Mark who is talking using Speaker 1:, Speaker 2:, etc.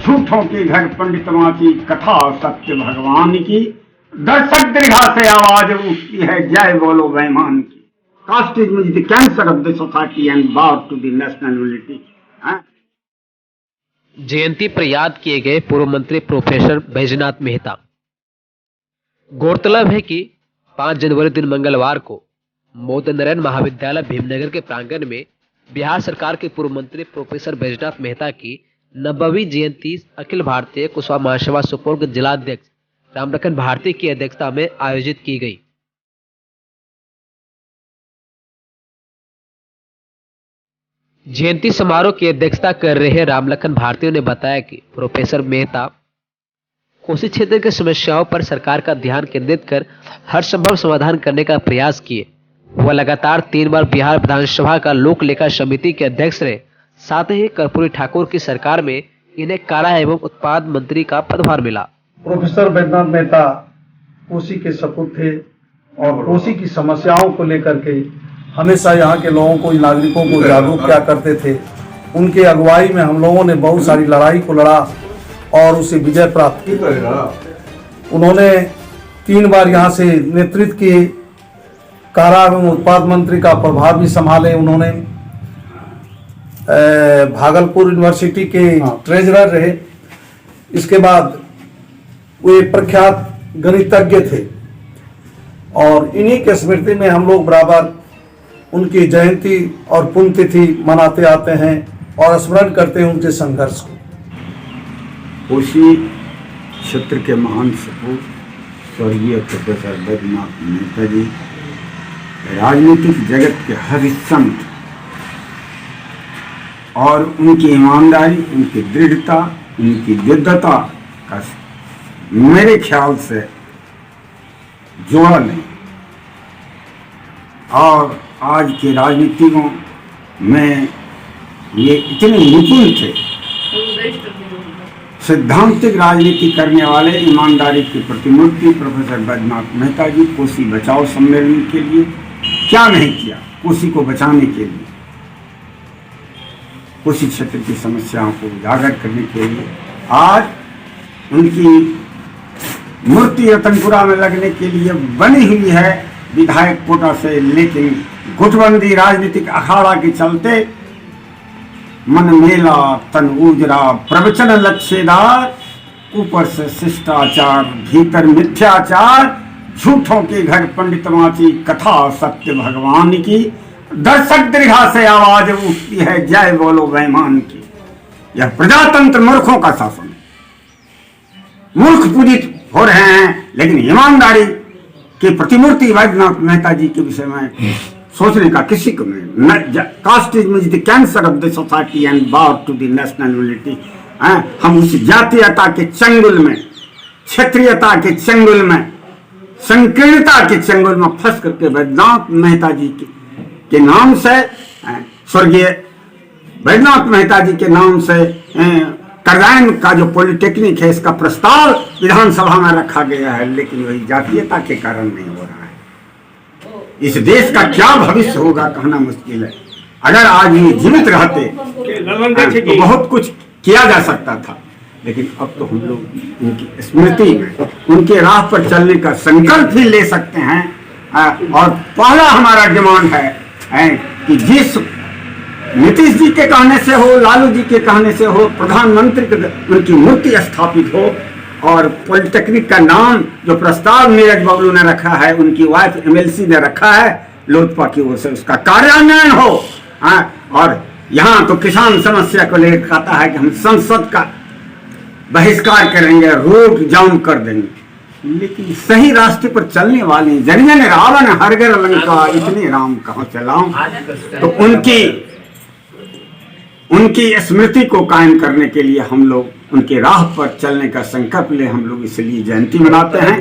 Speaker 1: झूठों के घर पंडितों की कथा सत्य भगवान की, दर्शक दीर्घा से आवाज उठती है जय बोलो बेईमान की। Caste is the cancer of the society and bar to the national unity.
Speaker 2: जयंती पर याद किए गए पूर्व मंत्री प्रोफेसर बैजनाथ मेहता। गौरतलब है कि 5 जनवरी दिन मंगलवार को मोदी नारायण महाविद्यालय भीमनगर के प्रांगण में बिहार सरकार के पूर्व मंत्री प्रोफेसर बैजनाथ मेहता की 90वीं जयंती अखिल भारतीय कुशवाहा महासभा सुपौल के जिलाध्यक्ष रामलखन भारती की अध्यक्षता में आयोजित की गई। जयंती समारोह की अध्यक्षता कर रहे रामलखन भारती ने बताया कि प्रोफेसर मेहता कोसी क्षेत्र की समस्याओं पर सरकार का ध्यान केंद्रित कर हर संभव समाधान करने का प्रयास किए। वह लगातार 3 बार बिहार विधानसभा का लोक लेखा समिति के अध्यक्ष रहे। साथ ही कर्पूरी ठाकुर की सरकार में इन्हें कारा एवं उत्पाद मंत्री का पदभार मिला।
Speaker 3: प्रोफेसर बैजनाथ मेहता कोसी के सपूत थे और कोसी की समस्याओं को लेकर के हमेशा यहाँ के लोगों को, नागरिकों को जागरूक किया करते थे। उनके अगुवाई में हम लोगों ने बहुत सारी लड़ाई को लड़ा और उसे विजय प्राप्त की। उन्होंने 3 बार यहाँ से नेतृत्व किए। कारा एवं उत्पाद मंत्री का प्रभार भी संभाले। उन्होंने भागलपुर यूनिवर्सिटी के ट्रेजरर रहे। इसके बाद वे प्रख्यात गणितज्ञ थे और इन्हीं के स्मृति में हम लोग बराबर उनकी जयंती और पुण्यतिथि मनाते आते हैं और स्मरण करते हैं उनके संघर्ष को।
Speaker 1: कोसी क्षेत्र के महान सपूत स्वर्गीय प्रोफेसर बैजनाथ मेहता जी राजनीतिक जगत के हर संत और उनकी ईमानदारी, उनकी दृढ़ता, उनकी विद्वता का मेरे ख्याल से जोड़ा नहीं। और आज के राजनीतिकों में ये इतने निपुण थे, सिद्धांतिक राजनीति करने वाले ईमानदारी की प्रतिमूर्ति प्रोफेसर बैजनाथ मेहता जी कोसी बचाओ सम्मेलन के लिए क्या नहीं किया। कोसी को बचाने के लिए, कोसी क्षेत्र की समस्याओं को उजागर करने के लिए आज उनकी मूर्ति रतनपुरा में लगने के लिए बनी हुई है विधायक कोटा से। लेकिन गुटबंदी राजनीतिक अखाड़ा के चलते मन मेला तन उजरा, प्रवचन लक्ष्यदार, ऊपर से शिष्टाचार भीतर मिथ्याचार, झूठों के घर पंडितों की कथा सत्य भगवान की, दर्शक दीर्घा से आवाज उठती है जय बोलो बेईमान की। यह प्रजातंत्र मूर्खों का शासन। मूर्ख पूजित हो रहे हैं, लेकिन ईमानदारी की प्रतिमूर्ति बैजनाथ मेहता जी के विषय में सोचने का किसी को नहीं। Caste is the cancer of the society and bar to the national unity. हम उस जातीयता के चंगुल में, क्षेत्रीयता के चंगुल में, संकीर्णता के चंगुल में फंस करके बैजनाथ मेहता जी के नाम से, स्वर्गीय बैजनाथ मेहता जी के नाम से करजाइन का जो पॉलिटेक्निक है, इसका प्रस्ताव विधानसभा में रखा गया है, लेकिन वही जातीयता के कारण नहीं हो रहा है। इस देश का क्या भविष्य होगा कहना मुश्किल है। अगर आज ये जीवित रहते तो बहुत कुछ किया जा सकता था, लेकिन अब तो हम लोग उनकी स्मृति में, उनके राह पर चलने का संकल्प ही ले सकते हैं। और पहला हमारा डिमांड है कि जिस नीतीश जी के कहने से हो, लालू जी के कहने से हो, प्रधानमंत्री उनकी मूर्ति स्थापित हो और पॉलिटेक्निक का नाम जो प्रस्ताव नीरज बाबू ने रखा है, उनकी वाइफ एमएलसी ने रखा है लोजपा की ओर से, उसका कार्यान्वयन हो। और यहाँ तो किसान समस्या को लेकर कहता है कि हम संसद का बहिष्कार करेंगे, रोड जाम कर देंगे, लेकिन सही रास्ते पर चलने वाले जरिए रावण हरगर लंका इतने राम कहाँ चलाऊं। तो उनकी स्मृति को कायम करने के लिए हम लोग उनके राह पर चलने का संकल्प ले, हम लोग इसलिए जयंती मनाते हैं।